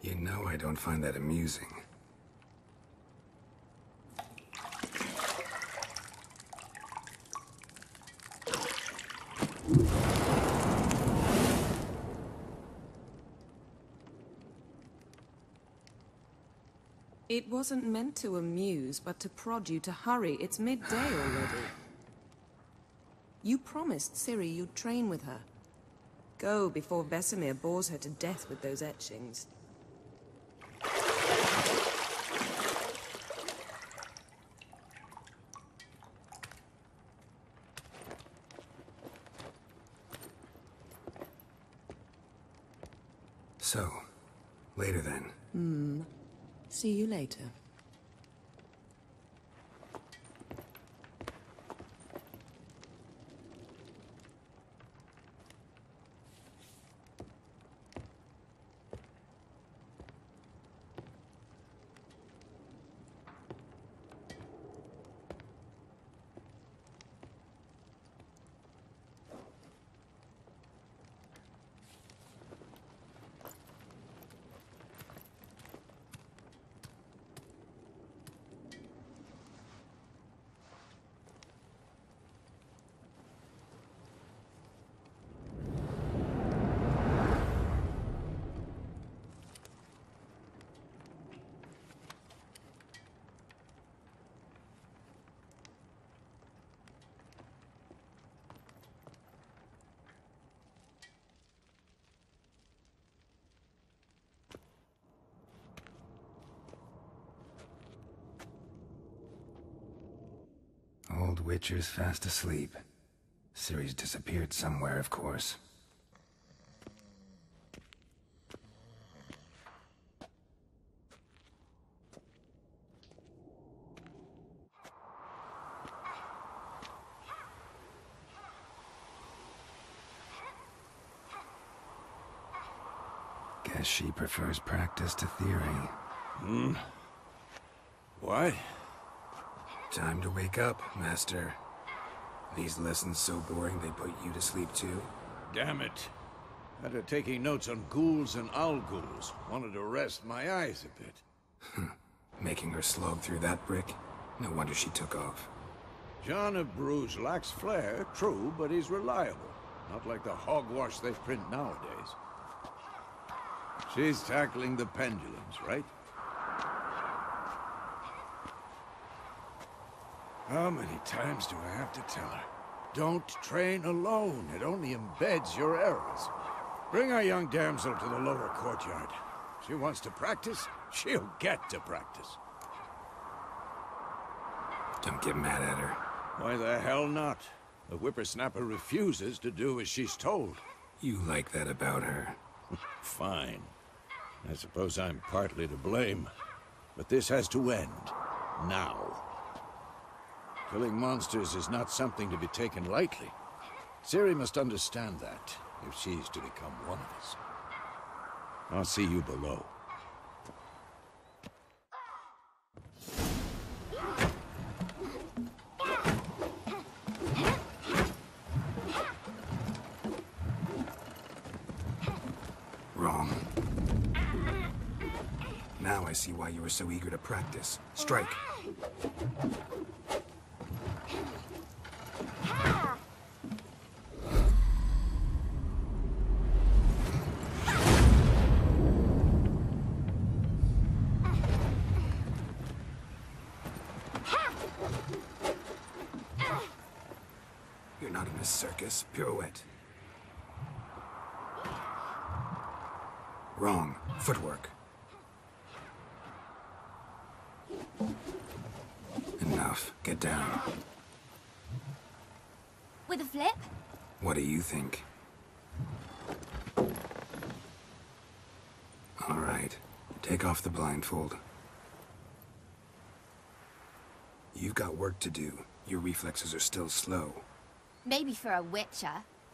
You know I don't find that amusing. It wasn't meant to amuse, but to prod you to hurry. It's midday already. You promised Ciri you'd train with her. Go before Vesemir bores her to death with those etchings. So, later then. See you later. Old Witcher's fast asleep. Ciri's disappeared somewhere, of course. Guess she prefers practice to theory. What? Time to wake up, Master. These lessons so boring they put you to sleep too? Damn it. After taking notes on ghouls and owl-ghouls, wanted to rest my eyes a bit. Making her slog through that brick? No wonder she took off. John of Bruges lacks flair, true, but he's reliable. Not like the hogwash they print nowadays. She's tackling the pendulums, right? How many times do I have to tell her? Don't train alone. It only embeds your errors. Bring our young damsel to the lower courtyard. She wants to practice, she'll get to practice. Don't get mad at her. Why the hell not? The whippersnapper refuses to do as she's told. You like that about her. Fine. I suppose I'm partly to blame. But this has to end. Now. Killing monsters is not something to be taken lightly. Ciri must understand that, if she's to become one of us. I'll see you below. Wrong. Now I see why you were so eager to practice. Strike. You're not in a circus. Pirouette. Wrong. Footwork. Enough. Get down. With a flip? What do you think? All right. Take off the blindfold. You've got work to do. Your reflexes are still slow. Maybe for a witcher.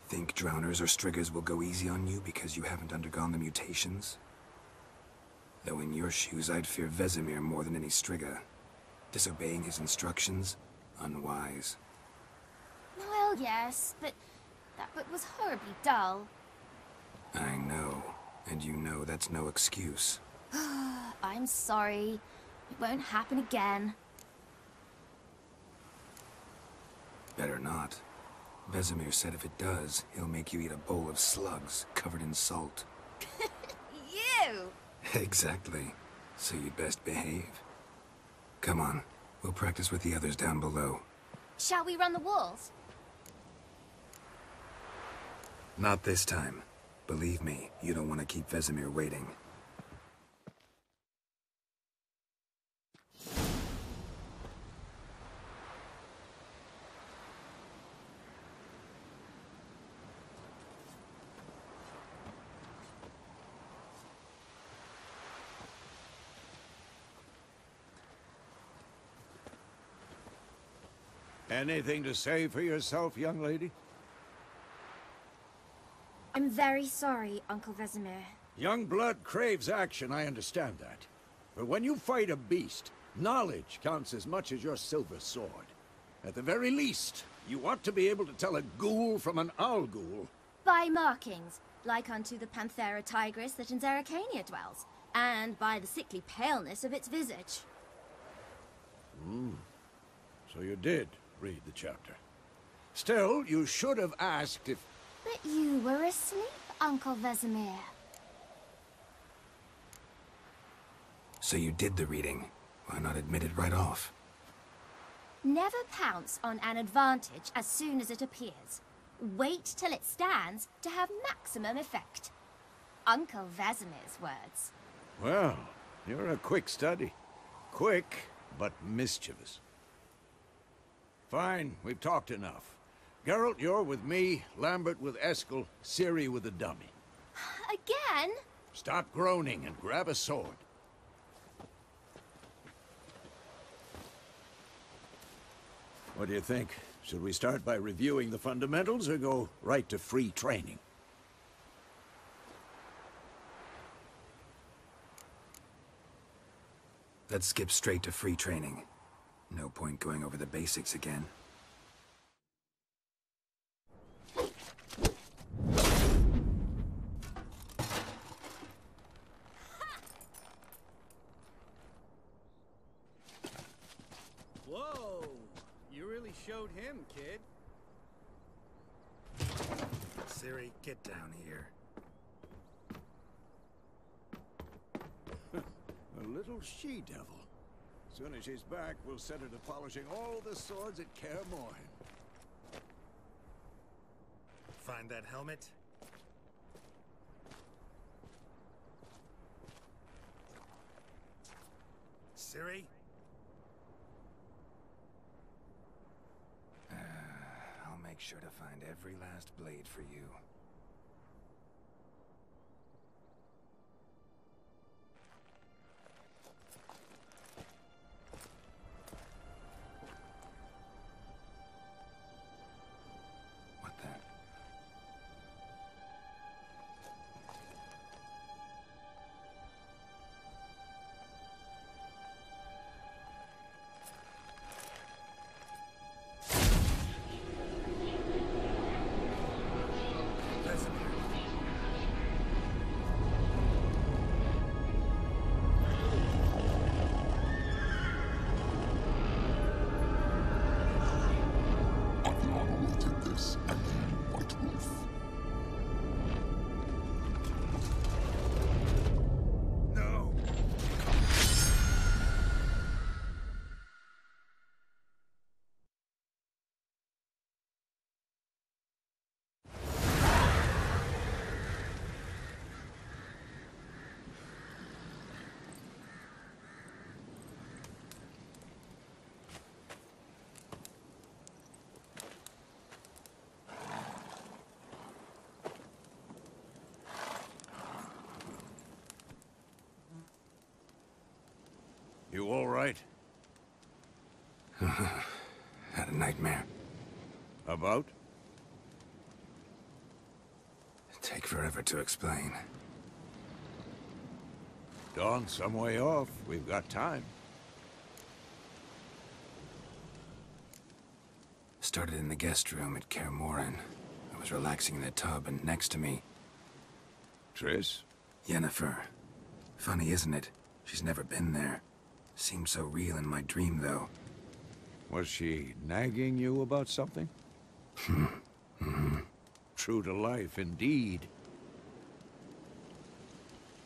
Think drowners or striggers will go easy on you because you haven't undergone the mutations? Though in your shoes, I'd fear Vesemir more than any strigger. Disobeying his instructions? Unwise. Well, yes, but that book was horribly dull. I know. And you know that's no excuse. I'm sorry. It won't happen again. Better not. Vesemir said if it does, he'll make you eat a bowl of slugs covered in salt. You! Exactly. So you'd best behave. Come on, we'll practice with the others down below. Shall we run the walls? Not this time. Believe me, you don't want to keep Vesemir waiting. Anything to say for yourself, young lady? I'm very sorry, Uncle Vesemir. Young blood craves action, I understand that. But when you fight a beast, knowledge counts as much as your silver sword. At the very least, you ought to be able to tell a ghoul from an owl ghoul. By markings, like unto the Panthera tigris that in Zeracania dwells, and by the sickly paleness of its visage. So you did read the chapter. Still, you should have asked if... But you were asleep, Uncle Vesemir. So you did the reading. Why not admit it right off? Never pounce on an advantage as soon as it appears. Wait till it stands to have maximum effect. Uncle Vesemir's words. Well, you're a quick study. Quick, but mischievous. Fine, we've talked enough. Geralt, you're with me, Lambert with Eskel, Ciri with the dummy. Again? Stop groaning and grab a sword. What do you think? Should we start by reviewing the fundamentals or go right to free training? Let's skip straight to free training. No point going over the basics again. Whoa! You really showed him, kid. Ciri, get down here. A little she-devil. Soon as she's back, we'll set her to polishing all the swords at Kaer Morhen. Find that helmet? Ciri? I'll make sure to find every last blade for you. What the? You all right? Had a nightmare. About? Take forever to explain. Dawn's some way off. We've got time. Started in the guest room at Kaer Morhen. I was relaxing in the tub, and next to me, Triss? Yennefer. Funny, isn't it? She's never been there. Seemed so real in my dream, though. Was she nagging you about something? True to life, indeed.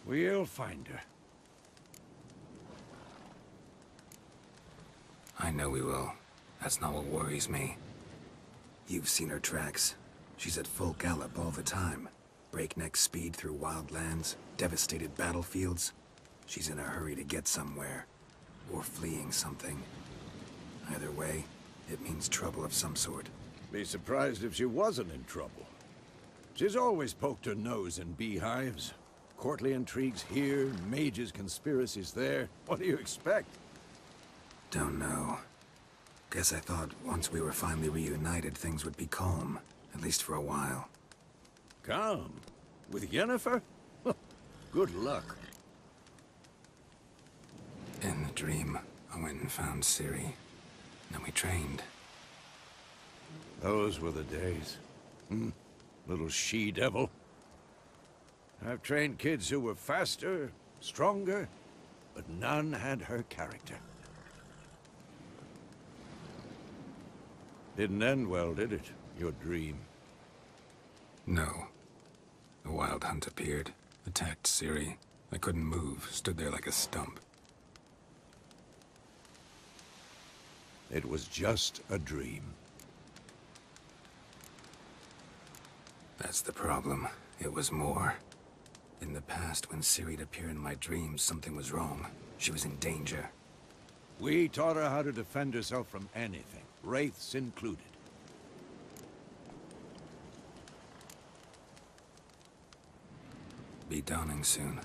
We'll find her. I know we will. That's not what worries me. You've seen her tracks. She's at full gallop all the time. Breakneck speed through wild lands, devastated battlefields. She's in a hurry to get somewhere. Or fleeing something. Either way, it means trouble of some sort. Be surprised if she wasn't in trouble. She's always poked her nose in beehives. Courtly intrigues here, mages' conspiracies there. What do you expect? Don't know. Guess I thought once we were finally reunited, things would be calm. At least for a while. Calm? With Yennefer? Good luck. In the dream, I went and found Ciri. Then we trained. Those were the days. Little she-devil. I've trained kids who were faster, stronger, but none had her character. Didn't end well, did it? Your dream? No. A wild hunt appeared, attacked Ciri. I couldn't move, stood there like a stump. It was just a dream. That's the problem. It was more. In the past, when Ciri'd appear in my dreams, something was wrong. She was in danger. We taught her how to defend herself from anything, wraiths included. Be dawning soon.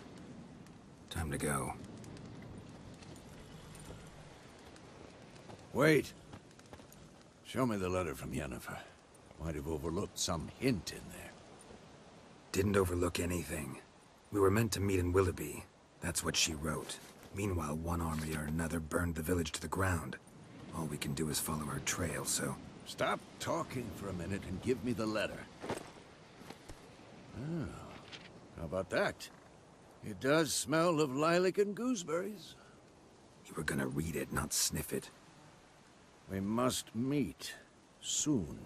Time to go. Wait. Show me the letter from Yennefer. Might have overlooked some hint in there. Didn't overlook anything. We were meant to meet in Willoughby. That's what she wrote. Meanwhile, one army or another burned the village to the ground. All we can do is follow her trail, so... Stop talking for a minute and give me the letter. Oh, how about that? It does smell of lilac and gooseberries. You were gonna read it, not sniff it. We must meet. Soon.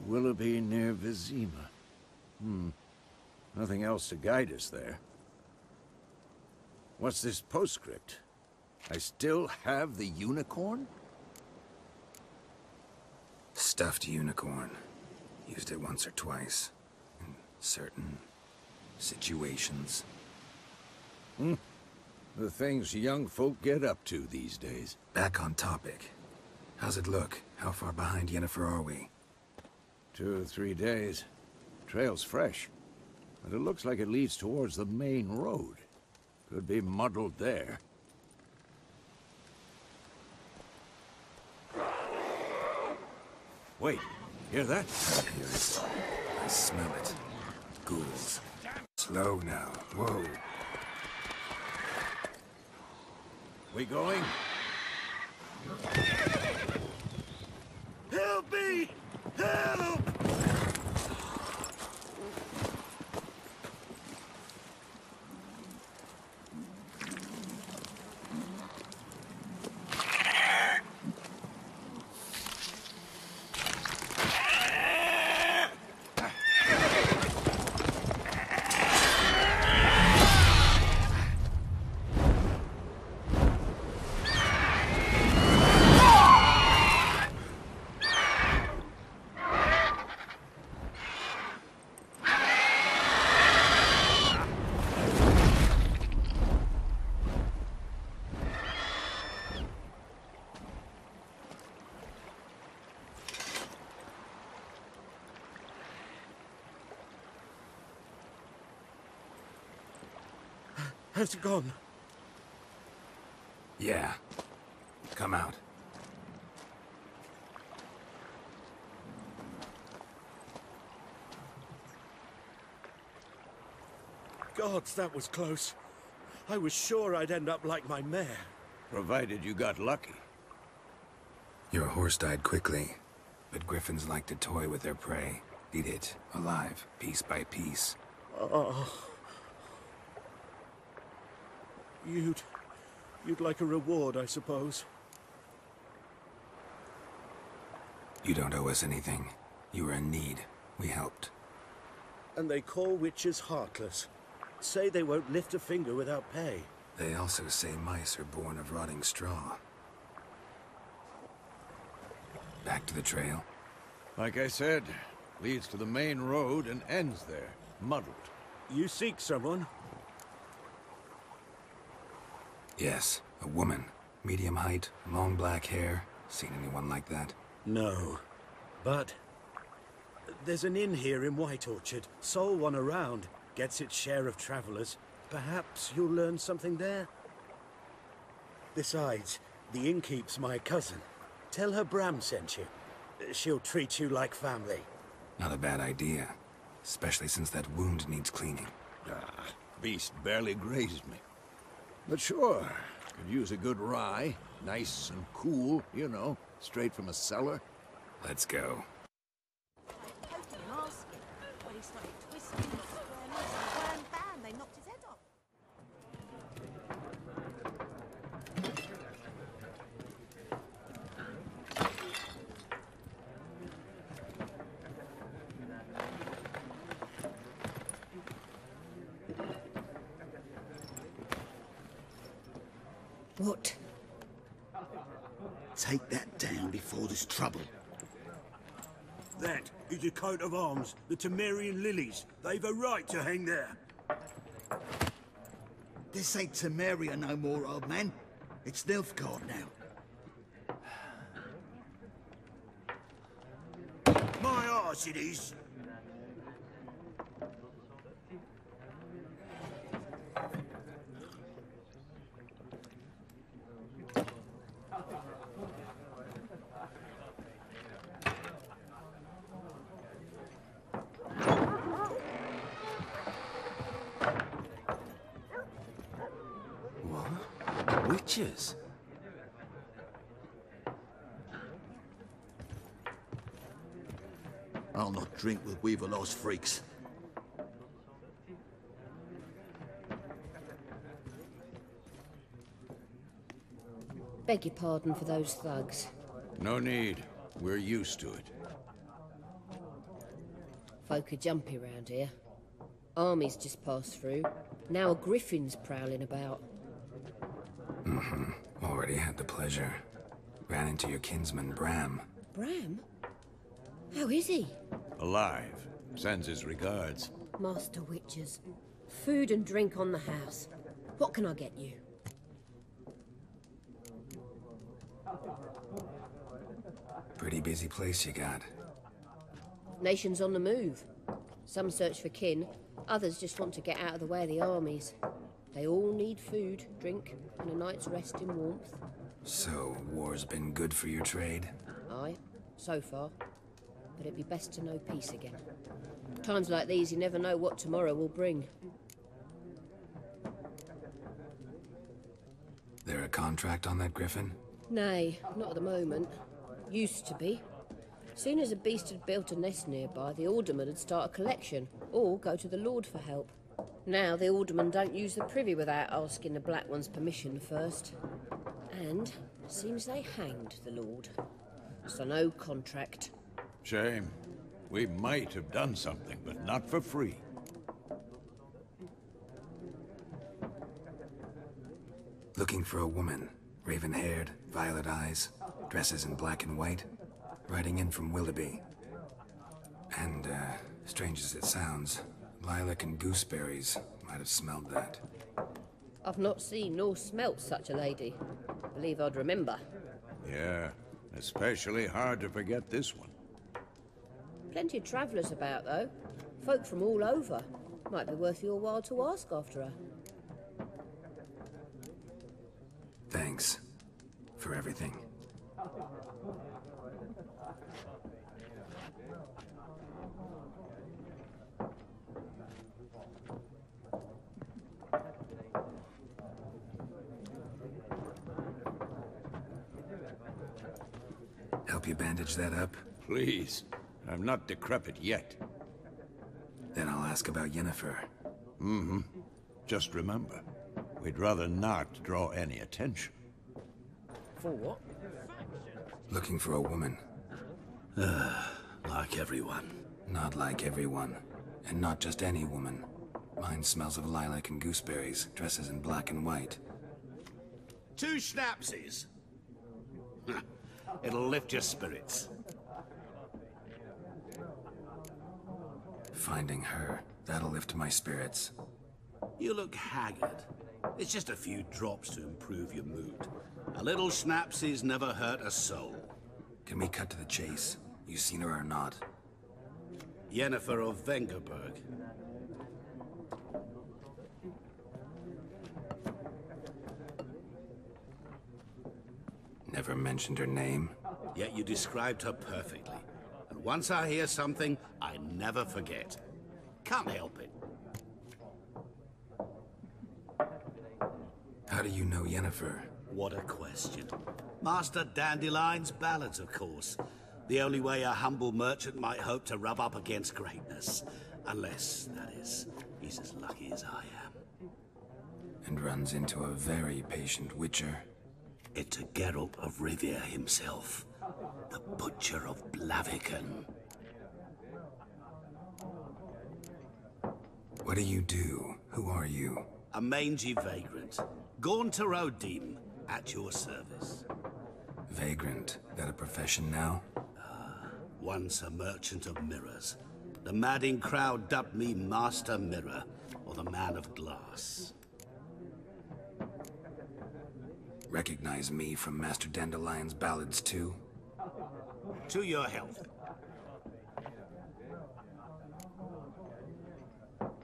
Willoughby near Vizima. Nothing else to guide us there. What's this postscript? I still have the unicorn? Stuffed unicorn. Used it once or twice. In certain... situations. The things young folk get up to these days. Back on topic. How's it look? How far behind Yennefer are we? 2 or 3 days. Trail's fresh. But it looks like it leads towards the main road. Could be muddled there. Wait, hear that? I hear it. I smell it. Ghouls. Slow now. Whoa. We going? Help me! Help! Has it gone? Yeah. Come out. Gods, that was close. I was sure I'd end up like my mare. Provided you got lucky. Your horse died quickly, but griffins like to toy with their prey. Eat it, alive, piece by piece. Oh. You'd like a reward, I suppose. You don't owe us anything. You were in need. We helped. And they call witches heartless. Say they won't lift a finger without pay. They also say mice are born of rotting straw. Back to the trail? Like I said, leads to the main road and ends there, muddled. You seek someone? Yes, a woman. Medium height, long black hair. Seen anyone like that? No. But there's an inn here in White Orchard. Sole one around. Gets its share of travelers. Perhaps you'll learn something there? Besides, the innkeep's my cousin. Tell her Bram sent you. She'll treat you like family. Not a bad idea. Especially since that wound needs cleaning. Beast barely grazed me. But sure, could use a good rye. Nice and cool, you know, straight from a cellar. Let's go. What? Take that down before there's trouble. That is a coat of arms, the Temerian lilies. They've a right to hang there. This ain't Temeria no more, old man. It's Nilfgaard now. My arse it is. Witches? I'll not drink with Weaverlaw's freaks. Beg your pardon for those thugs. No need. We're used to it. Folk are jumpy round here. Armies just passed through. Now a griffin's prowling about. Already had the pleasure. Ran into your kinsman, Bram. Bram? How is he? Alive. Sends his regards. Master Witches. Food and drink on the house. What can I get you? Pretty busy place you got. Nations on the move. Some search for kin, others just want to get out of the way of the armies. They all need food, drink, and a night's rest in warmth. So, war's been good for your trade? Aye, so far. But it'd be best to know peace again. Times like these, you never know what tomorrow will bring. There a contract on that griffin? Nay, not at the moment. Used to be. Soon as a beast had built a nest nearby, the alderman would start a collection, or go to the Lord for help. Now the aldermen don't use the privy without asking the Black One's permission first. And seems they hanged the Lord. So no contract. Shame. We might have done something, but not for free. Looking for a woman. Raven-haired, violet eyes, dresses in black and white. Riding in from Willoughby. And, strange as it sounds, lilac and gooseberries might have smelled that. I've not seen nor smelt such a lady. Believe I'd remember. Yeah, especially hard to forget this one. Plenty of travellers about, though. Folk from all over. Might be worth your while to ask after her. Thanks. For everything. Help you bandage that up? Please. I'm not decrepit yet. Then I'll ask about Yennefer. Just remember, We'd rather not draw any attention. For what? Looking for a woman. Like everyone. Not like everyone. And not just any woman. Mine smells of lilac and gooseberries, dresses in black and white. 2 schnapsies. It'll lift your spirits. Finding her, that'll lift my spirits. You look haggard. It's just a few drops to improve your mood. A little schnapsies never hurt a soul. Can we cut to the chase? You seen her or not? Yennefer of Vengerberg. Never mentioned her name. Yet you described her perfectly. And once I hear something, I never forget. Can't help it. How do you know Yennefer? What a question. Master Dandelion's ballads, of course. The only way a humble merchant might hope to rub up against greatness. Unless, that is, he's as lucky as I am. And runs into a very patient witcher. It's a Geralt of Rivia himself. The Butcher of Blaviken. What do you do? Who are you? A mangy vagrant. Gone to Rodim, at your service. Vagrant. That a profession now? Once a merchant of mirrors. The madding crowd dubbed me Master Mirror, or the Man of Glass. Recognize me from Master Dandelion's ballads too? To your health.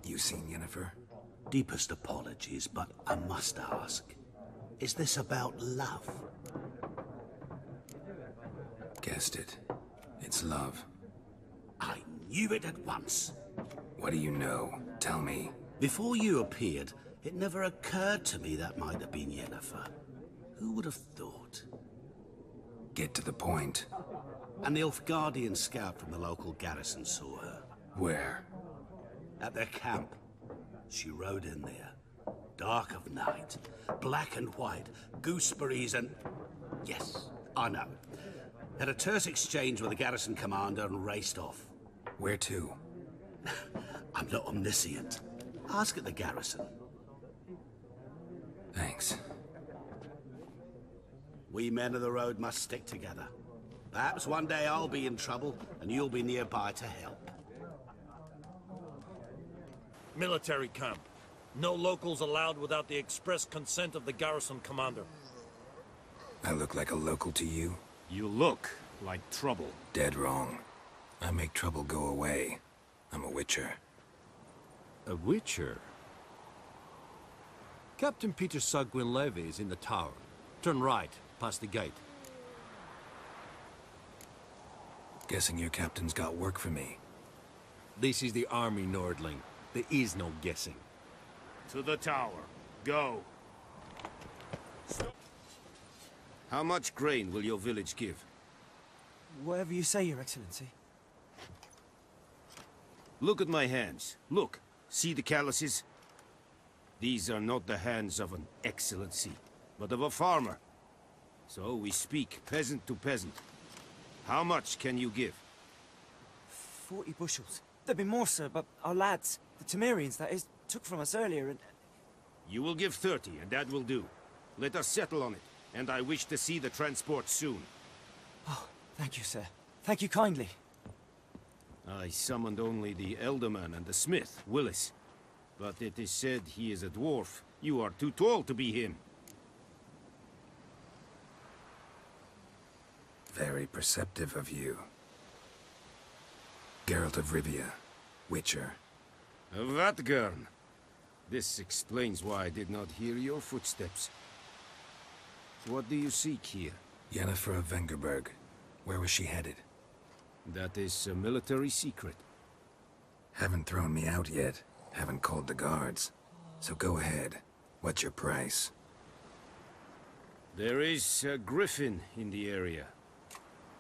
You seen Yennefer? Deepest apologies, but I must ask. Is this about love? Guessed it. It's love. I knew it at once. What do you know? Tell me. Before you appeared, it never occurred to me that might have been Yennefer. Who would have thought? Get to the point. An Nilfgaardian scout from the local garrison saw her. Where? At their camp. She rode in there. Dark of night. Black and white. Gooseberries and... Yes, I know. Had a terse exchange with the garrison commander and raced off. Where to? I'm not omniscient. Ask at the garrison. Thanks. We men of the road must stick together. Perhaps one day I'll be in trouble, and you'll be nearby to help. Military camp. No locals allowed without the express consent of the garrison commander. I look like a local to you? You look like trouble. Dead wrong. I make trouble go away. I'm a witcher. A witcher? Captain Peter Sagwin Levy is in the tower. Turn right, past the gate. Guessing your captain's got work for me. This is the army, Nordling. There is no guessing. To the tower. Go. How much grain will your village give? Whatever you say, Your Excellency. Look at my hands. Look. See the calluses? These are not the hands of an excellency, but of a farmer. So we speak peasant to peasant. How much can you give? 40 bushels. There'd be more, sir, but our lads, the Temerians, that is, took from us earlier and... You will give 30, and that will do. Let us settle on it, and I wish to see the transport soon. Oh, thank you, sir. Thank you kindly. I summoned only the Elderman and the smith, Willis. But it is said he is a dwarf. You are too tall to be him. Very perceptive of you. Geralt of Rivia, Witcher. Vatgern. This explains why I did not hear your footsteps. What do you seek here? Yennefer of Vengerberg. Where was she headed? That is a military secret. Haven't thrown me out yet. Haven't called the guards. So go ahead. What's your price? There is a griffin in the area.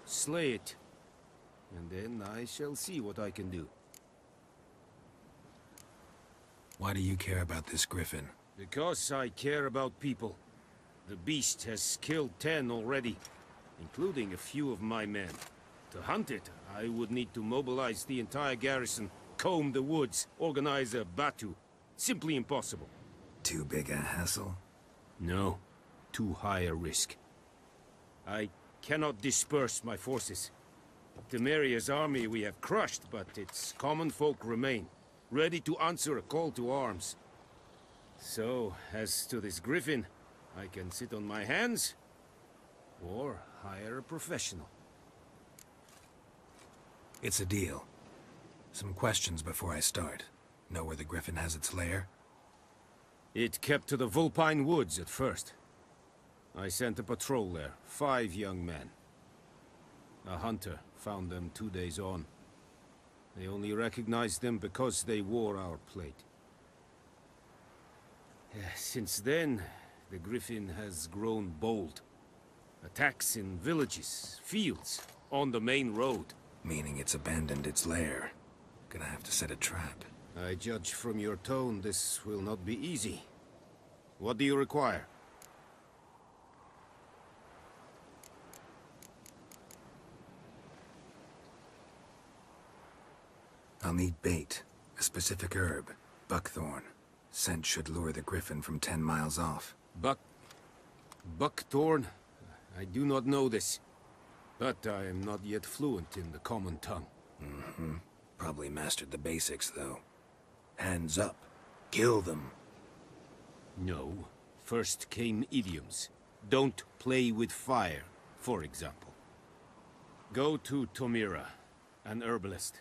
Slay it. And then I shall see what I can do. Why do you care about this griffin? Because I care about people. The beast has killed 10 already, including a few of my men. To hunt it, I would need to mobilize the entire garrison, comb the woods, organize a batu. Simply impossible. Too big a hassle? No. Too high a risk. I cannot disperse my forces. Temeria's army we have crushed, but its common folk remain, ready to answer a call to arms. So, as to this griffin, I can sit on my hands, or hire a professional. It's a deal. Some questions before I start. Know where the griffin has its lair? It kept to the Vulpine Woods at first. I sent a patrol there, 5 young men. A hunter found them 2 days on. They only recognized them because they wore our plate. Since then, the griffin has grown bold. Attacks in villages, fields, on the main road. Meaning it's abandoned its lair. Gonna have to set a trap. I judge from your tone this will not be easy. What do you require? I'll need bait, a specific herb, buckthorn. Scent should lure the griffin from 10 miles off. Buckthorn? I do not know this. But I am not yet fluent in the common tongue. Mm-hmm. Probably mastered the basics, though. Hands up. Kill them. No. First came idioms. Don't play with fire, for example. Go to Tomira, an herbalist.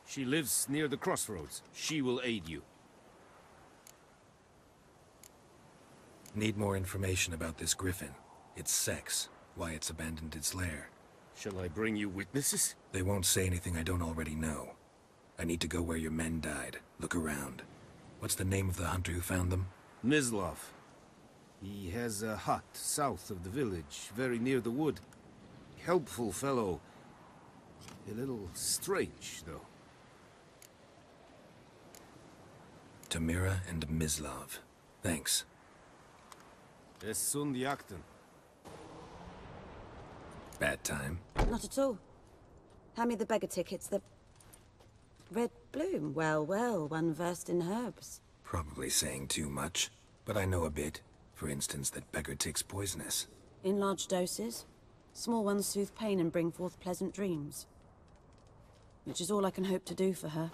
She lives near the crossroads. She will aid you. Need more information about this griffin. Its sex, why it's abandoned its lair. Shall I bring you witnesses? They won't say anything I don't already know. I need to go where your men died. Look around. What's the name of the hunter who found them? Mislav. He has a hut south of the village, very near the wood. Helpful fellow. A little strange, though. Tamira and Mislav. Thanks. Es sunt jakten. Bad time? Not at all. Hand me the beggar tickets, the... Red bloom. Well, well, one versed in herbs. Probably saying too much, but I know a bit. For instance, that beggar tick's poisonous. In large doses. Small ones soothe pain and bring forth pleasant dreams. Which is all I can hope to do for her.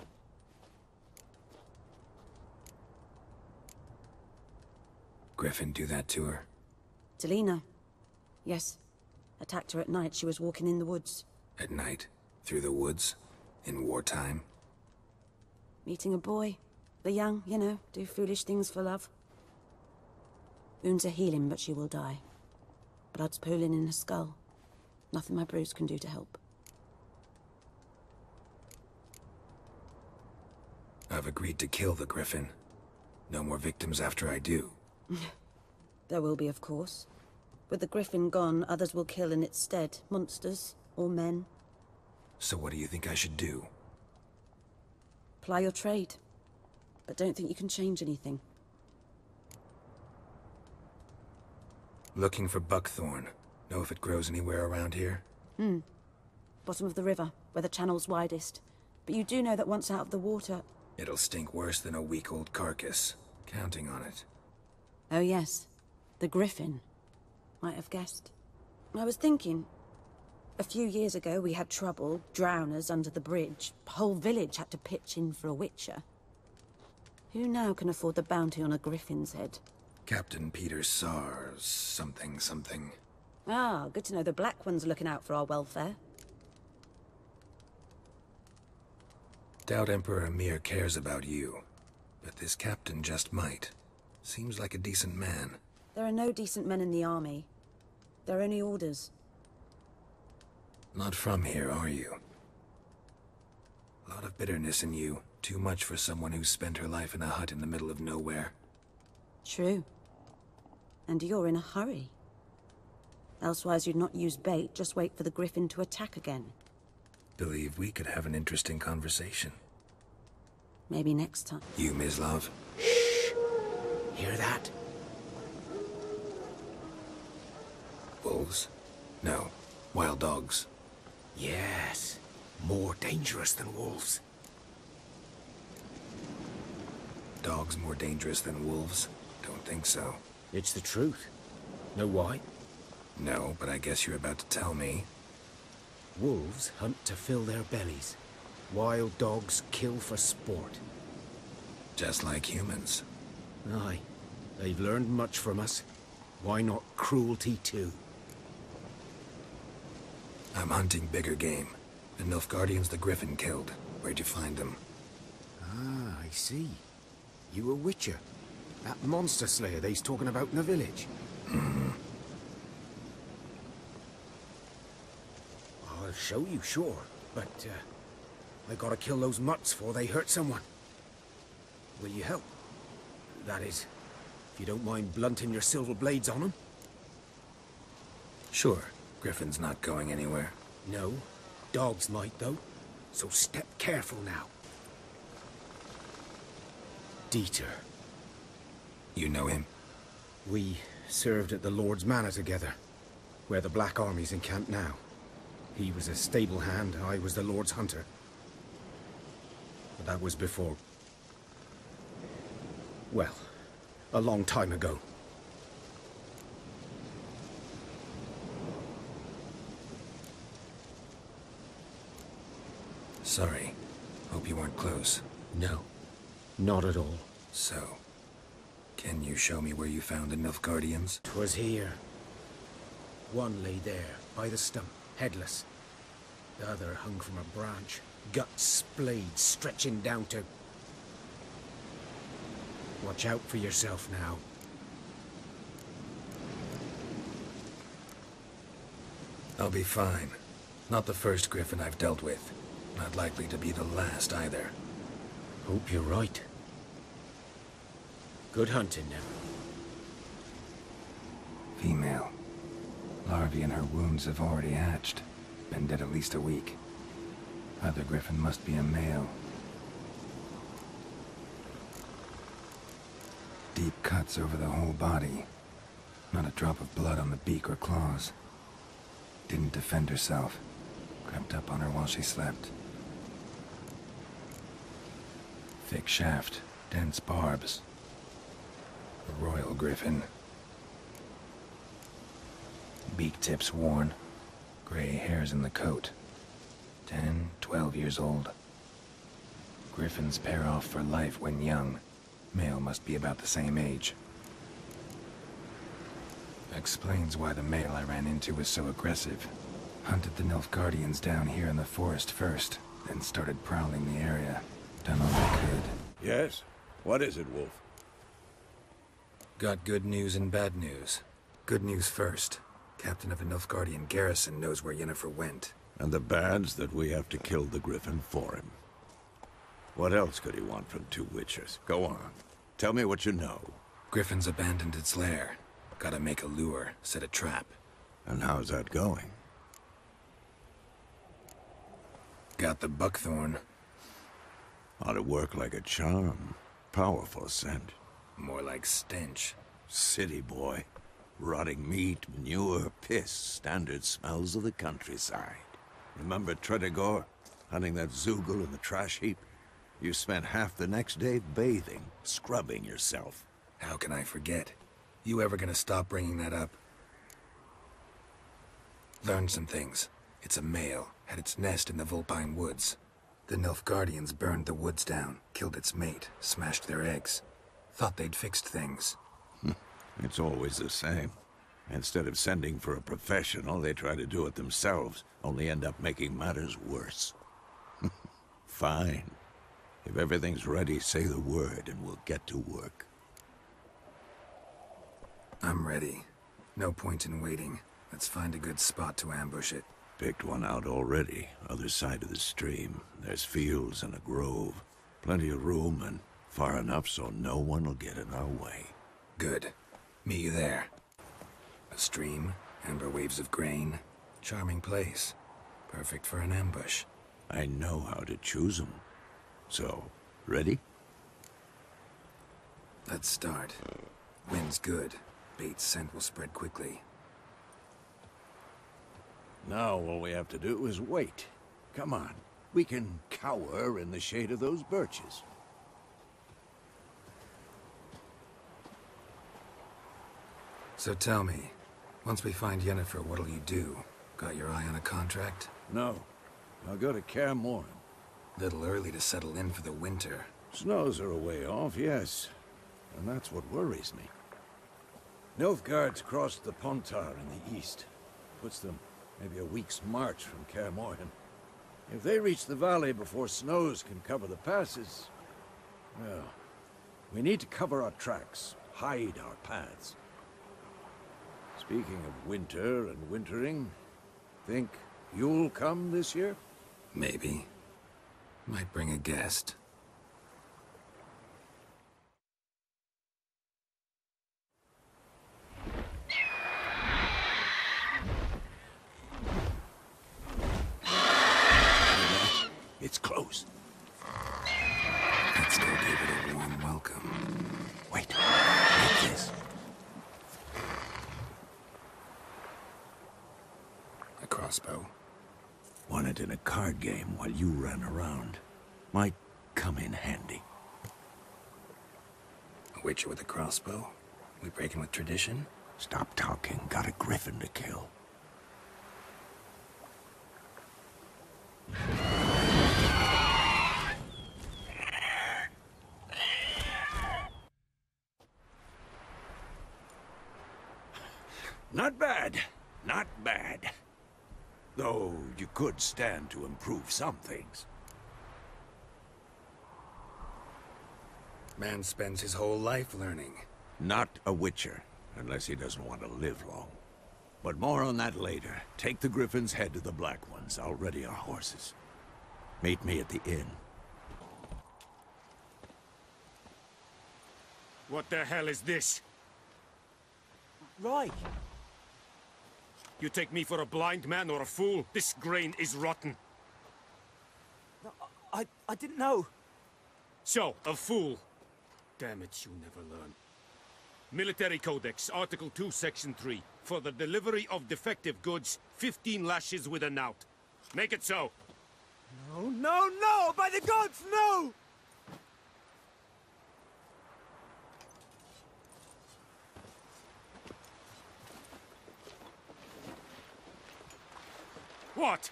Griffin do that to her? Talina. Yes. Attacked her at night. She was walking in the woods. At night? Through the woods? In wartime? Meeting a boy. The young, you know, do foolish things for love. Wounds are healing, but she will die. Blood's pooling in her skull. Nothing my bruise can do to help. I've agreed to kill the griffin. No more victims after I do. There will be, of course. With the griffin gone, others will kill in its stead. Monsters, or men. So what do you think I should do? Ply your trade. But don't think you can change anything. Looking for buckthorn. Know if it grows anywhere around here? Bottom of the river, where the channel's widest. But you do know that once out of the water... It'll stink worse than a week-old carcass. Counting on it. Oh yes, the griffin. Might have guessed. I was thinking... A few years ago we had trouble, drowners under the bridge. Whole village had to pitch in for a witcher. Who now can afford the bounty on a griffin's head? Captain Peter Sars, something. Ah, good to know the Black One's looking out for our welfare. Doubt Emperor Emir cares about you. But this captain just might. Seems like a decent man. There are no decent men in the army. They're only orders. Not from here, are you? A lot of bitterness in you. Too much for someone who's spent her life in a hut in the middle of nowhere. True. And you're in a hurry. Elsewise you'd not use bait, just wait for the griffin to attack again. Believe we could have an interesting conversation. Maybe next time. You, Mislav? Hear that? Wolves? No. Wild dogs. Yes. More dangerous than wolves. Dogs more dangerous than wolves? Don't think so. It's the truth. Know why? No, but I guess you're about to tell me. Wolves hunt to fill their bellies. Wild dogs kill for sport. Just like humans. Aye. They've learned much from us. Why not cruelty too? I'm hunting bigger game. The Nilfgaardians the Griffin killed. Where'd you find them? Ah, I see. You a witcher. That monster slayer they's talking about in the village. Mm-hmm. I'll show you, sure. But, I gotta kill those mutts before they hurt someone. Will you help? That is, if you don't mind blunting your silver blades on them. Sure. Griffin's not going anywhere. No. Dogs might, though. So step careful now. Dieter. You know him? We served at the Lord's Manor together, where the Black Army's encamped now. He was a stable hand, I was the Lord's hunter. But that was before... well, a long time ago. Sorry. Hope you weren't close. No, not at all. So, can you show me where you found the Nilfgaardians? 'Twas here. One lay there, by the stump, headless. The other hung from a branch, guts splayed, stretching down to... Watch out for yourself now. I'll be fine. Not the first Griffin I've dealt with. Not likely to be the last either. Hope you're right. Good hunting now. Female. Larvae in her wounds have already hatched. Been dead at least a week. Other Griffin must be a male. Deep cuts over the whole body. Not a drop of blood on the beak or claws. Didn't defend herself. Crept up on her while she slept. Thick shaft, dense barbs. A royal Griffin. Beak tips worn. Gray hairs in the coat. 10, 12 years old. Griffins pair off for life when young. Male must be about the same age. Explains why the male I ran into was so aggressive. Hunted the Nilfgaardians down here in the forest first, then started prowling the area. Done all I could. Yes? What is it, Wolf? Got good news and bad news. Good news first. Captain of a Nilfgaardian garrison knows where Yennefer went. And the bad's that we have to kill the Griffin for him. What else could he want from two witchers? Go on. Tell me what you know. Griffin's abandoned its lair. Gotta make a lure, set a trap. And how's that going? Got the buckthorn. Ought to work like a charm. Powerful scent. More like stench. City boy. Rotting meat, manure, piss. Standard smells of the countryside. Remember Tredegor? Hunting that Zoogle in the trash heap? You spent half the next day bathing, scrubbing yourself. How can I forget? You ever gonna stop bringing that up? Learned some things. It's a male. Had its nest in the Vulpine Woods. The Nilfgaardians burned the woods down, killed its mate, smashed their eggs. Thought they'd fixed things. It's always the same. Instead of sending for a professional, they try to do it themselves, only end up making matters worse. Fine. If everything's ready, say the word and we'll get to work. I'm ready. No point in waiting. Let's find a good spot to ambush it. Picked one out already, other side of the stream. There's fields and a grove. Plenty of room and far enough so no one will get in our way. Good. Meet you there. A stream, amber waves of grain. Charming place. Perfect for an ambush. I know how to choose them. So, ready? Let's start. Wind's good. Bait's scent will spread quickly. Now all we have to do is wait. Come on. We can cower in the shade of those birches. So tell me, once we find Yennefer, what'll you do? Got your eye on a contract? No. I'll go to Kaer Morhen. Little early to settle in for the winter. Snows are a way off, yes. And that's what worries me. Nilfgaard's crossed the Pontar in the east. Puts them maybe a week's march from Kaer Morhen. If they reach the valley before snows can cover the passes... well, we need to cover our tracks, hide our paths. Speaking of winter and wintering, think you'll come this year? Maybe. Might bring a guest. It's close. Let's go give it a warm welcome. Wait, take this. A crossbow. Won it in a card game while you ran around. Might come in handy. A witcher with a crossbow? We breaking with tradition? Stop talking. Got a griffin to kill. Not bad. Not bad. Though you could stand to improve some things. Man spends his whole life learning. Not a witcher, unless he doesn't want to live long. But more on that later. Take the griffin's head to the Black Ones. I'll ready our horses. Meet me at the inn. What the hell is this? Right. You take me for a blind man or a fool? This grain is rotten. No, I didn't know. So, a fool. Damn it, you never learn. Military Codex, Article 2, Section 3. For the delivery of defective goods, 15 lashes with a knout. Make it so. No, no, no! By the gods, no! What?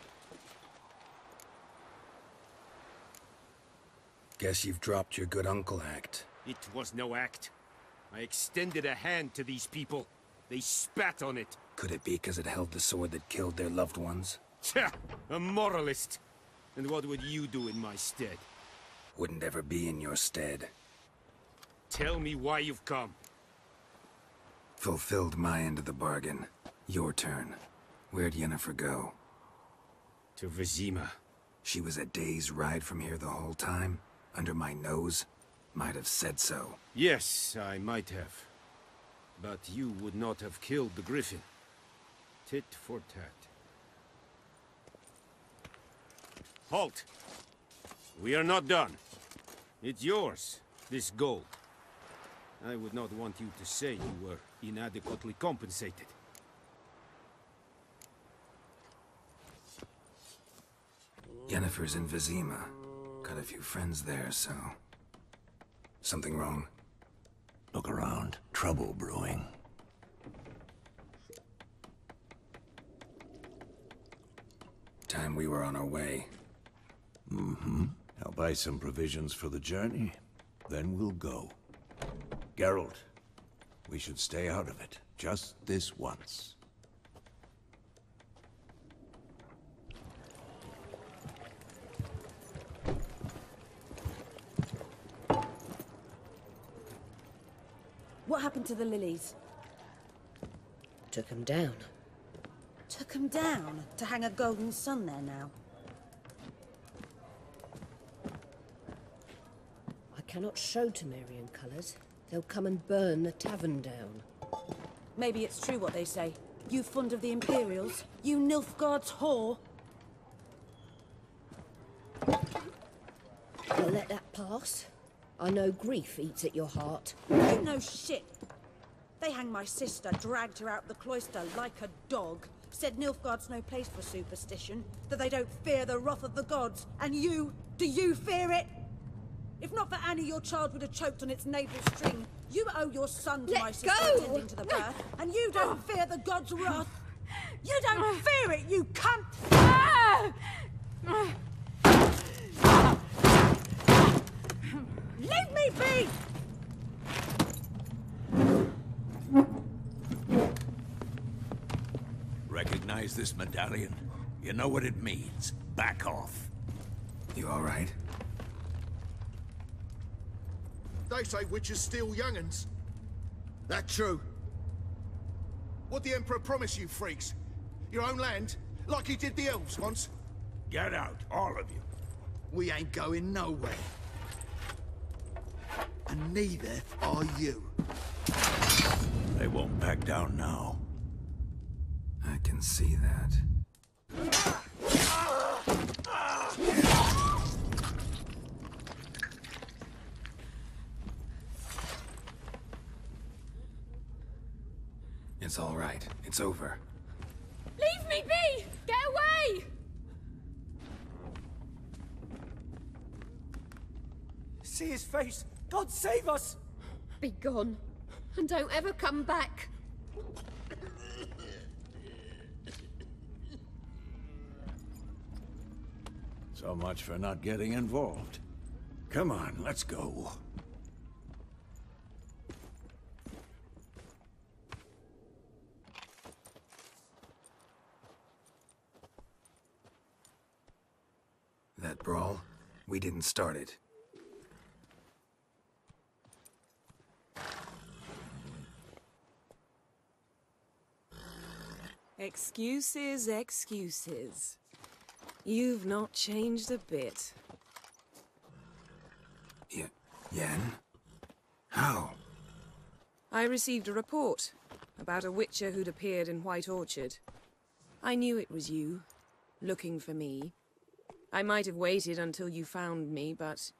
Guess you've dropped your good uncle act. It was no act. I extended a hand to these people. They spat on it. Could it be because it held the sword that killed their loved ones? Tja, a moralist. And what would you do in my stead? Wouldn't ever be in your stead. Tell me why you've come. Fulfilled my end of the bargain. Your turn. Where'd Yennefer go? To Vizima. She was a day's ride from here the whole time? Under my nose? Might have said so. Yes, I might have. But you would not have killed the griffin. Tit for tat. Halt! We are not done. It's yours, this gold. I would not want you to say you were inadequately compensated. Yennefer's in Vizima. Got a few friends there, so... Something wrong? Look around. Trouble brewing. Time we were on our way. Mm-hmm. I'll buy some provisions for the journey. Then we'll go. Geralt, we should stay out of it. Just this once. What happened to the lilies? Took him down. Took them down to hang a golden sun there now. I cannot show Temerian colours. They'll come and burn the tavern down. Maybe it's true what they say. You fond of the Imperials? You Nilfgaard's whore? You'll let that pass? I know grief eats at your heart. You know shit. They hanged my sister, dragged her out the cloister like a dog. Said Nilfgaard's no place for superstition, that they don't fear the wrath of the gods. And you, do you fear it? If not for Annie, your child would have choked on its navel string. You owe your son to my sister attending to the birth, and you don't fear the gods' wrath. You don't fear it, you cunt! Leave me be! Recognize this medallion? You know what it means. Back off. You all right? They say witches steal young'uns. That true? What the Emperor promise you, freaks? Your own land? Like he did the elves once? Get out, all of you. We ain't going nowhere. And neither are you. They won't back down now. I can see that. It's all right. It's over. Leave me be! Get away! See his face! God save us! Be gone. And don't ever come back. So much for not getting involved. Come on, let's go. That brawl, we didn't start it. Excuses, excuses. You've not changed a bit. Yen? How? I received a report about a witcher who'd appeared in White Orchard. I knew it was you, looking for me. I might have waited until you found me, but...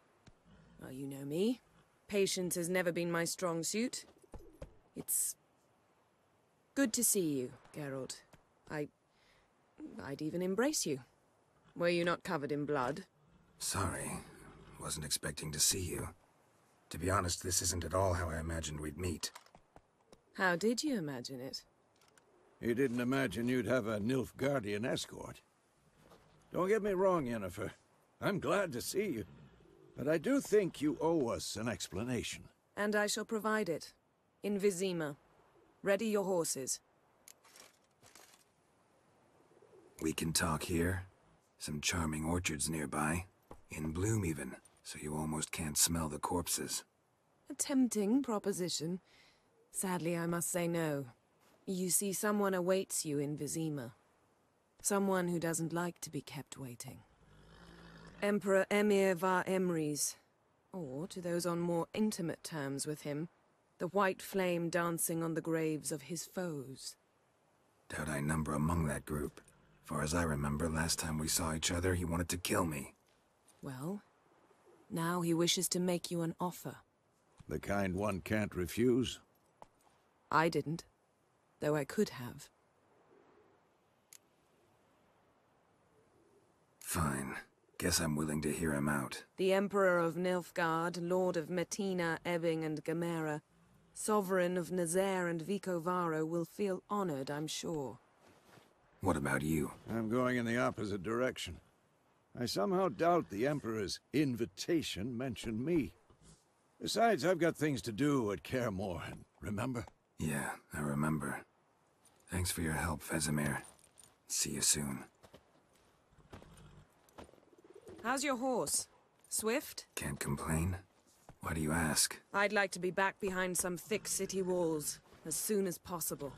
well, you know me. Patience has never been my strong suit. It's... good to see you, Geralt. I'd even embrace you. Were you not covered in blood? Sorry. Wasn't expecting to see you. To be honest, this isn't at all how I imagined we'd meet. How did you imagine it? You didn't imagine you'd have a Nilfgaardian escort. Don't get me wrong, Yennefer. I'm glad to see you. But I do think you owe us an explanation. And I shall provide it. In Vizima. Ready your horses. We can talk here. Some charming orchards nearby. In bloom even, so you almost can't smell the corpses. A tempting proposition. Sadly, I must say no. You see, someone awaits you in Vizima. Someone who doesn't like to be kept waiting. Emperor Emir var Emrys. Or, to those on more intimate terms with him, the white flame dancing on the graves of his foes. Doubt I number among that group. Far as I remember, last time we saw each other, he wanted to kill me. Well, now he wishes to make you an offer. The kind one can't refuse? I didn't, though I could have. Fine. Guess I'm willing to hear him out. The Emperor of Nilfgaard, Lord of Metina, Ebbing and Gamera, Sovereign of Nazaire and Vicovaro will feel honored, I'm sure. What about you? I'm going in the opposite direction. I somehow doubt the Emperor's invitation mentioned me. Besides, I've got things to do at Kaer Morhen, remember? Yeah, I remember. Thanks for your help, Vesemir. See you soon. How's your horse? Swift? Can't complain. Why do you ask? I'd like to be back behind some thick city walls, as soon as possible.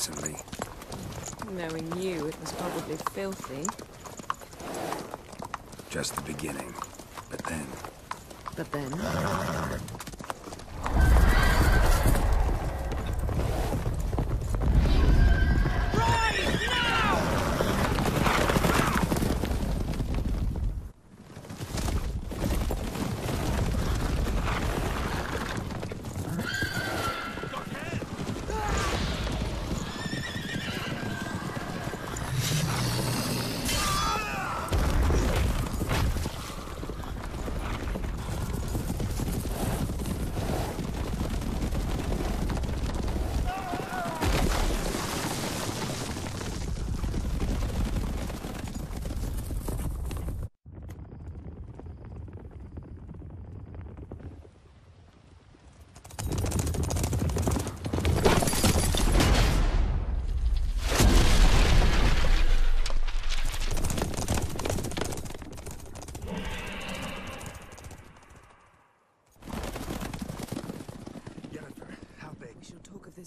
recently. Knowing you, it was probably filthy. Just the beginning. But then... But then...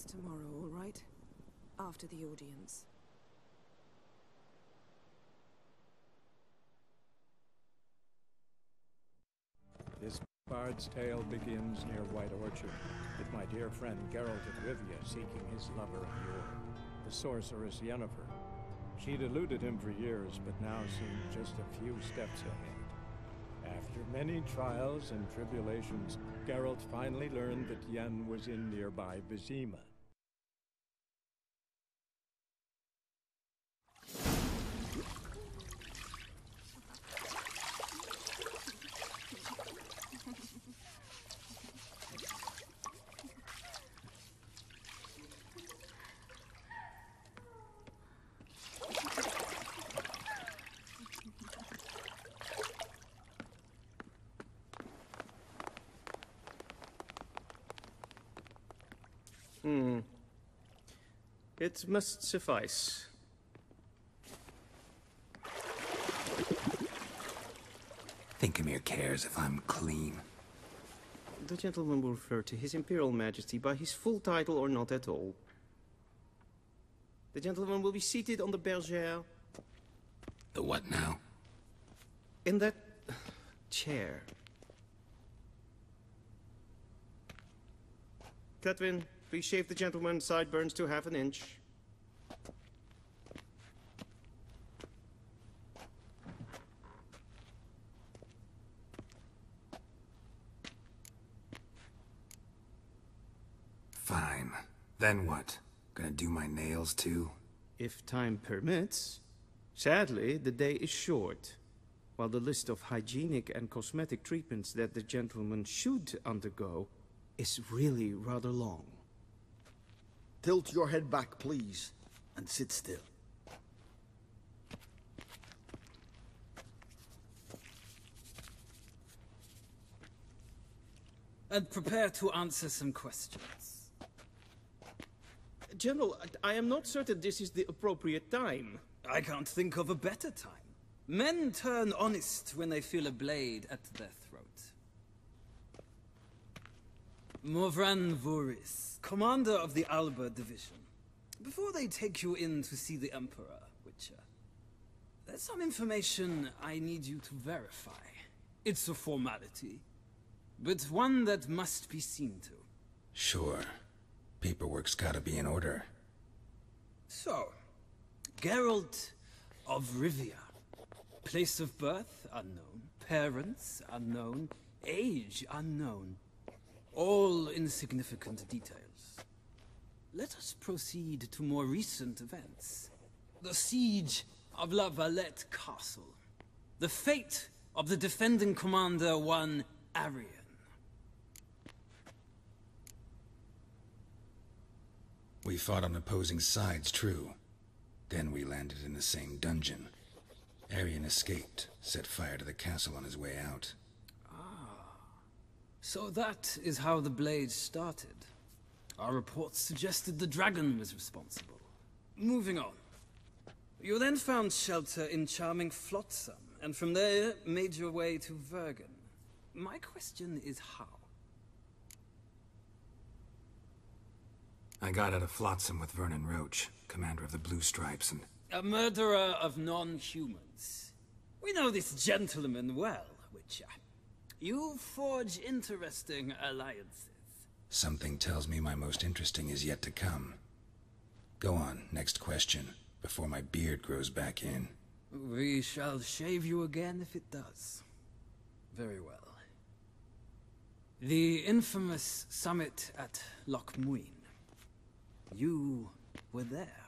Tomorrow, all right? After the audience. This bard's tale begins near White Orchard, with my dear friend Geralt of Rivia seeking his lover of yore, the sorceress Yennefer. She'd eluded him for years, but now seemed just a few steps ahead. After many trials and tribulations, Geralt finally learned that Yen was in nearby Vizima. It must suffice. Thinkamere cares if I'm clean. The gentleman will refer to His Imperial Majesty by his full title or not at all. The gentleman will be seated on the bergère. The what now? In that chair. Cletwin, please shave the gentleman's sideburns to half an inch. Fine. Then what? Gonna do my nails too? If time permits. Sadly, the day is short, while the list of hygienic and cosmetic treatments that the gentleman should undergo is really rather long. Tilt your head back, please, and sit still. And prepare to answer some questions. General, I am not certain this is the appropriate time. I can't think of a better time. Men turn honest when they feel a blade at their throat. Morvran Vuris, commander of the Alba Division. Before they take you in to see the Emperor, Witcher, there's some information I need you to verify. It's a formality, but one that must be seen to. Sure. Paperwork's gotta be in order. So, Geralt of Rivia. Place of birth, unknown. Parents, unknown. Age, unknown. All insignificant details. Let us proceed to more recent events. The siege of La Valette Castle. The fate of the defending commander, one Arian. We fought on opposing sides, true. Then we landed in the same dungeon. Arian escaped, set fire to the castle on his way out. So that is how the blade started. Our reports suggested the dragon was responsible. Moving on. You then found shelter in charming Flotsam, and from there made your way to Vergen. My question is how? I got out of Flotsam with Vernon Roach, commander of the Blue Stripes, and... A murderer of non-humans. We know this gentleman well, Witcher. You forge interesting alliances. Something tells me my most interesting is yet to come. Go on, next question, before my beard grows back in. We shall shave you again if it does. Very well. The infamous summit at Loch Muin. You were there.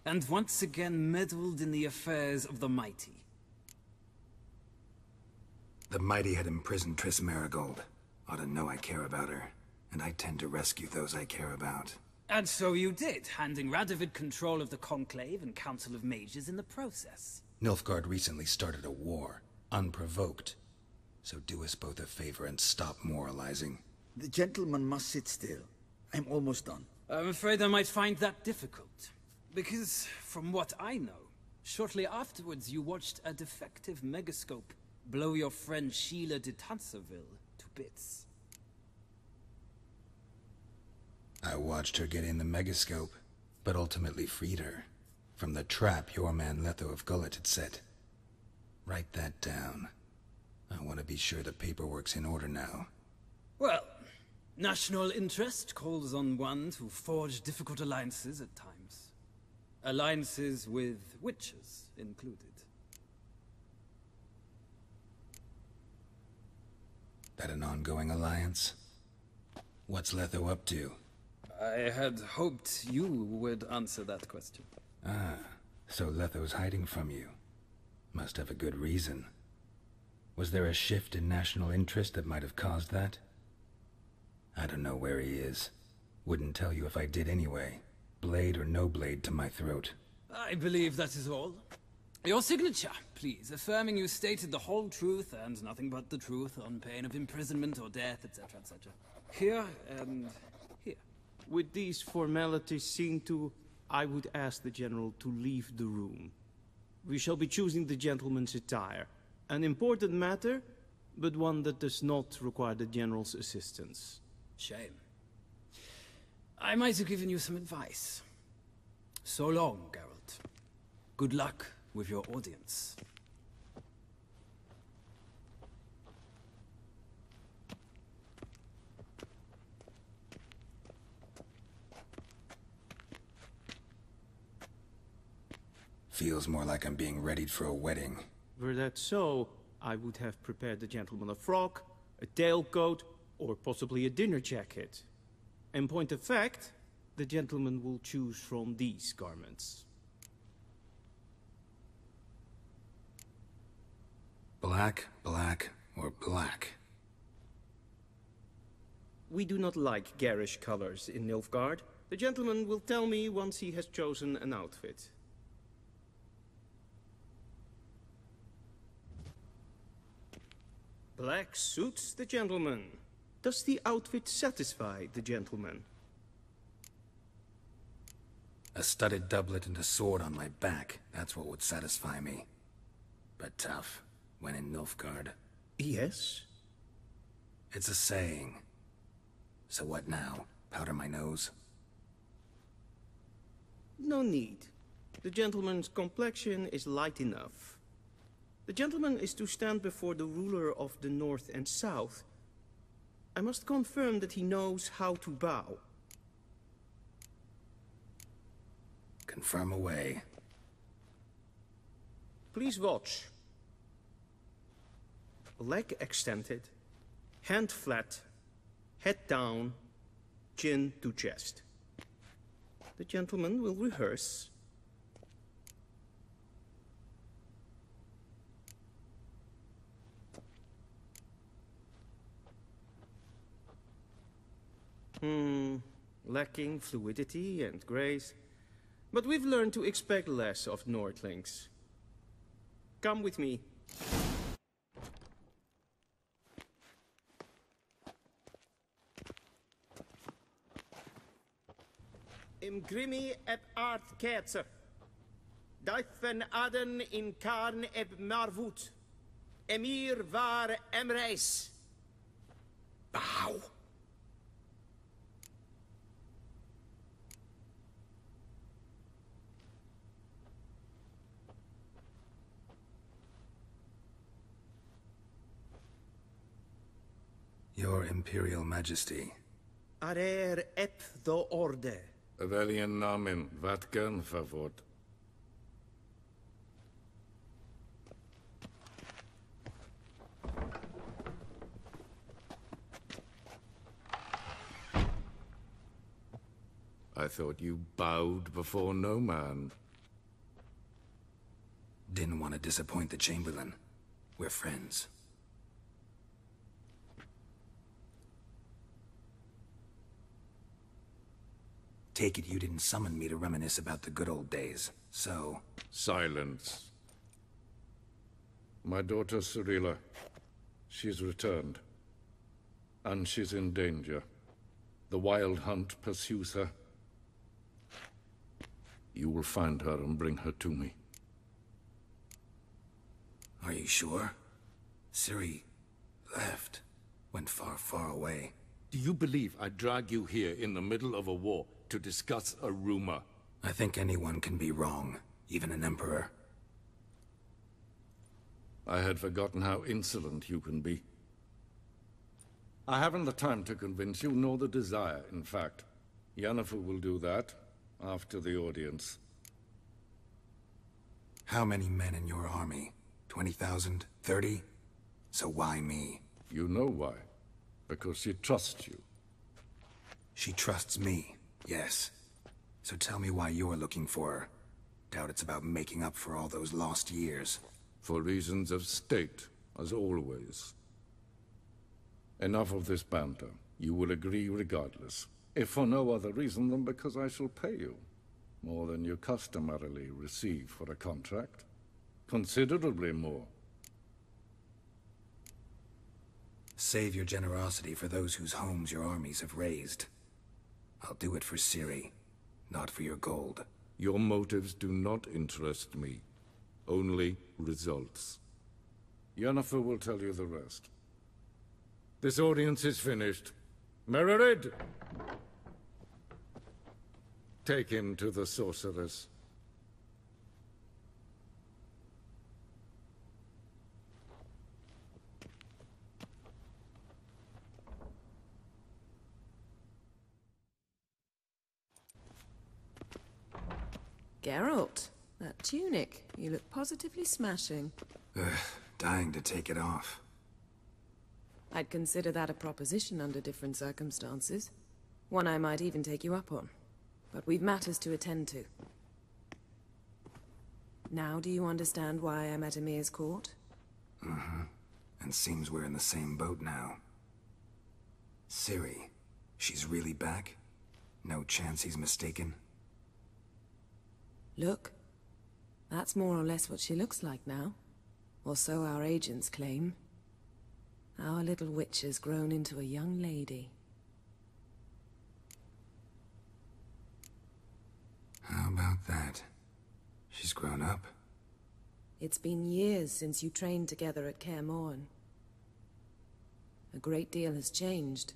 And once again meddled in the affairs of the mighty. The mighty had imprisoned Triss Marigold. Ought to know I care about her, and I tend to rescue those I care about. And so you did, handing Radovid control of the Conclave and Council of Mages in the process. Nilfgaard recently started a war, unprovoked. So do us both a favor and stop moralizing. The gentleman must sit still. I'm almost done. I'm afraid I might find that difficult. Because, from what I know, shortly afterwards you watched a defective megascope blow your friend Sheila de Tanserville to bits. I watched her get in the megascope, but ultimately freed her from the trap your man Letho of Gullet had set. Write that down. I want to be sure the paperwork's in order now. Well, national interest calls on one to forge difficult alliances at times. Alliances with witches included. That an ongoing alliance? What's Letho up to? I had hoped you would answer that question. Ah, so Letho's hiding from you. Must have a good reason. Was there a shift in national interest that might have caused that? I don't know where he is. Wouldn't tell you if I did anyway. Blade or no blade to my throat. I believe that is all. Your signature, please, affirming you stated the whole truth and nothing but the truth on pain of imprisonment or death, etc., etc. Here and here. With these formalities seen to, I would ask the General to leave the room. We shall be choosing the gentleman's attire. An important matter, but one that does not require the General's assistance. Shame. I might have given you some advice. So long, Geralt. Good luck with your audience. Feels more like I'm being readied for a wedding. Were that so, I would have prepared the gentleman a frock, a tailcoat, or possibly a dinner jacket. In point of fact, the gentleman will choose from these garments. Black, black, or black? We do not like garish colors in Nilfgaard. The gentleman will tell me once he has chosen an outfit. Black suits the gentleman. Does the outfit satisfy the gentleman? A studded doublet and a sword on my back, that's what would satisfy me. But tough, when in Nilfgaard. Yes? It's a saying. So what now? Powder my nose? No need. The gentleman's complexion is light enough. The gentleman is to stand before the ruler of the North and South. I must confirm that he knows how to bow. Confirm away. Please watch. Leg extended, hand flat, head down, chin to chest. The gentleman will rehearse. Lacking fluidity and grace. But we've learned to expect less of Nordlings. Come with me. Im grimi eb art ketzer. Duifen aden in karn eb marvoet. Emir var emreis. Bow. Your Imperial Majesty. Arer ep do orde. Welchen Namen? Wat gern favort? I thought you bowed before no man. Didn't want to disappoint the Chamberlain. We're friends. Take it you didn't summon me to reminisce about the good old days, so... Silence. My daughter Cyrilla, she's returned. And she's in danger. The Wild Hunt pursues her. You will find her and bring her to me. Are you sure? Ciri left. Went far, far away. Do you believe I drag you here in the middle of a war to discuss a rumor? I think anyone can be wrong, even an emperor. I had forgotten how insolent you can be. I haven't the time to convince you, nor the desire, in fact. Yennefer will do that, after the audience. How many men in your army? 20,000? 30? So why me? You know why. Because she trusts you. She trusts me, yes. So tell me why you're looking for her. Doubt it's about making up for all those lost years. For reasons of state, as always. Enough of this banter. You will agree regardless. If for no other reason than because I shall pay you. More than you customarily receive for a contract. Considerably more. Save your generosity for those whose homes your armies have razed. I'll do it for Ciri, not for your gold. Your motives do not interest me. Only results. Yennefer will tell you the rest. This audience is finished. Mererid! Take him to the sorceress. Geralt, that tunic. You look positively smashing. Dying to take it off. I'd consider that a proposition under different circumstances. One I might even take you up on. But we've matters to attend to. Now do you understand why I'm at Emir's court? Mm-hmm. And seems we're in the same boat now. Ciri, she's really back? No chance he's mistaken? Look. That's more or less what she looks like now. Or so our agents claim. Our little witch has grown into a young lady. How about that? She's grown up? It's been years since you trained together at Kaer Morhen. A great deal has changed.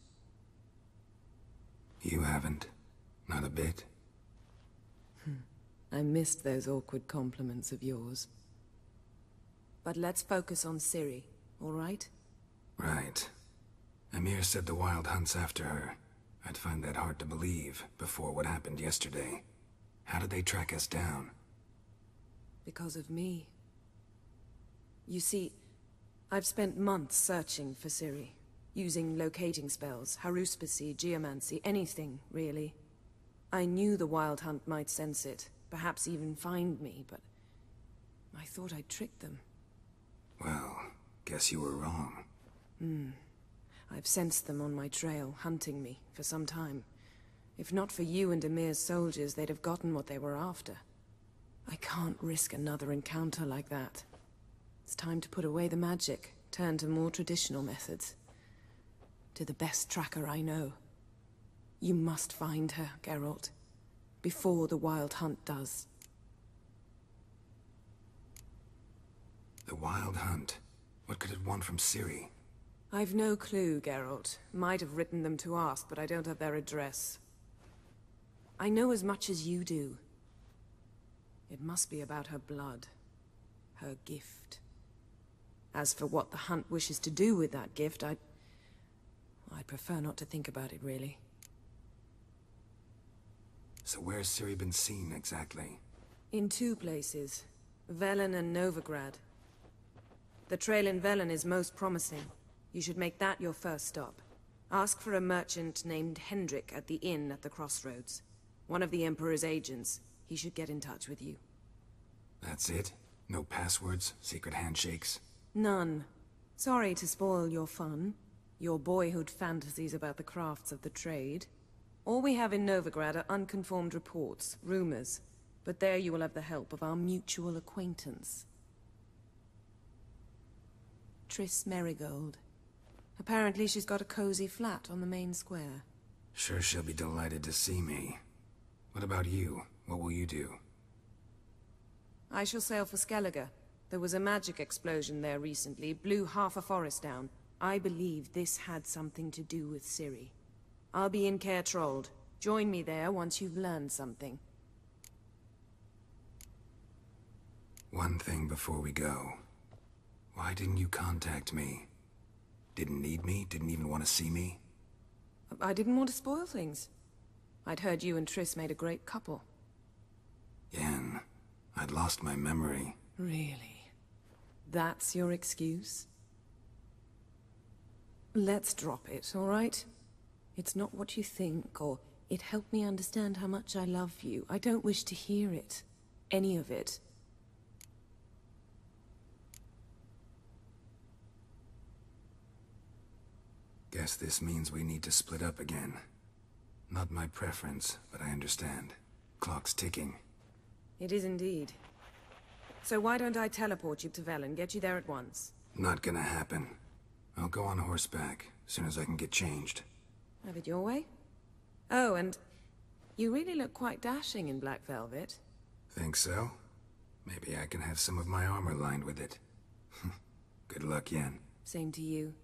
You haven't. Not a bit. I missed those awkward compliments of yours. But let's focus on Ciri, all right? Right. Emir said the Wild Hunt's after her. I'd find that hard to believe before what happened yesterday. How did they track us down? Because of me. You see, I've spent months searching for Ciri, using locating spells, haruspicy, geomancy, anything, really. I knew the Wild Hunt might sense it, perhaps even find me, but I thought I'd tricked them. Well, guess you were wrong. I've sensed them on my trail, hunting me, for some time. If not for you and Emir's soldiers, they'd have gotten what they were after. I can't risk another encounter like that. It's time to put away the magic, turn to more traditional methods. To the best tracker I know. You must find her, Geralt. Before the Wild Hunt does. The Wild Hunt? What could it want from Ciri? I've no clue, Geralt. Might have written them to ask, but I don't have their address. I know as much as you do. It must be about her blood. Her gift. As for what the Hunt wishes to do with that gift, I'd prefer not to think about it, really. So where's Ciri been seen, exactly? In 2 places. Velen and Novigrad. The trail in Velen is most promising. You should make that your first stop. Ask for a merchant named Hendrik at the inn at the crossroads. One of the Emperor's agents. He should get in touch with you. That's it? No passwords, secret handshakes? None. Sorry to spoil your fun. Your boyhood fantasies about the crafts of the trade. All we have in Novigrad are unconfirmed reports, rumors. But there you will have the help of our mutual acquaintance. Triss Merigold. Apparently she's got a cozy flat on the main square. Sure she'll be delighted to see me. What about you? What will you do? I shall sail for Skellige. There was a magic explosion there recently, blew half a forest down. I believe this had something to do with Ciri. I'll be in Caer Trold. Join me there once you've learned something. One thing before we go. Why didn't you contact me? Didn't need me? Didn't even want to see me? I didn't want to spoil things. I'd heard you and Triss made a great couple. Yen, I'd lost my memory. Really? That's your excuse? Let's drop it, all right? It's not what you think, or it helped me understand how much I love you. I don't wish to hear it. Any of it. Guess this means we need to split up again. Not my preference, but I understand. Clock's ticking. It is indeed. So why don't I teleport you to Velen, get you there at once? Not gonna happen. I'll go on horseback, as soon as I can get changed. Have it your way? Oh, and you really look quite dashing in black velvet. Think so? Maybe I can have some of my armor lined with it. Good luck, Yen. Same to you.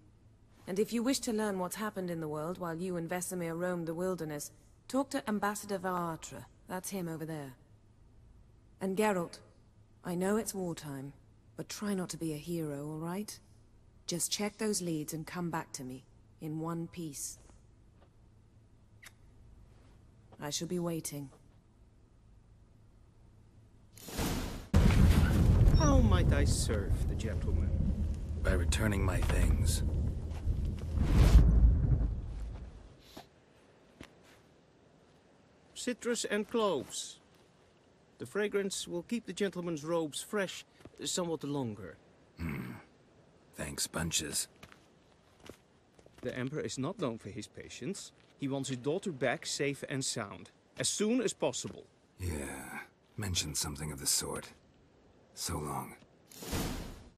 And if you wish to learn what's happened in the world while you and Vesemir roamed the wilderness, talk to Ambassador Varatra. That's him over there. And Geralt, I know it's wartime, but try not to be a hero, all right? Just check those leads and come back to me, in one piece. I shall be waiting. How might I serve the gentleman? By returning my things. Citrus and cloves. The fragrance will keep the gentleman's robes fresh somewhat longer. Thanks, bunches. The Emperor is not known for his patience. He wants his daughter back safe and sound, as soon as possible. Yeah, mentioned something of the sort. So long.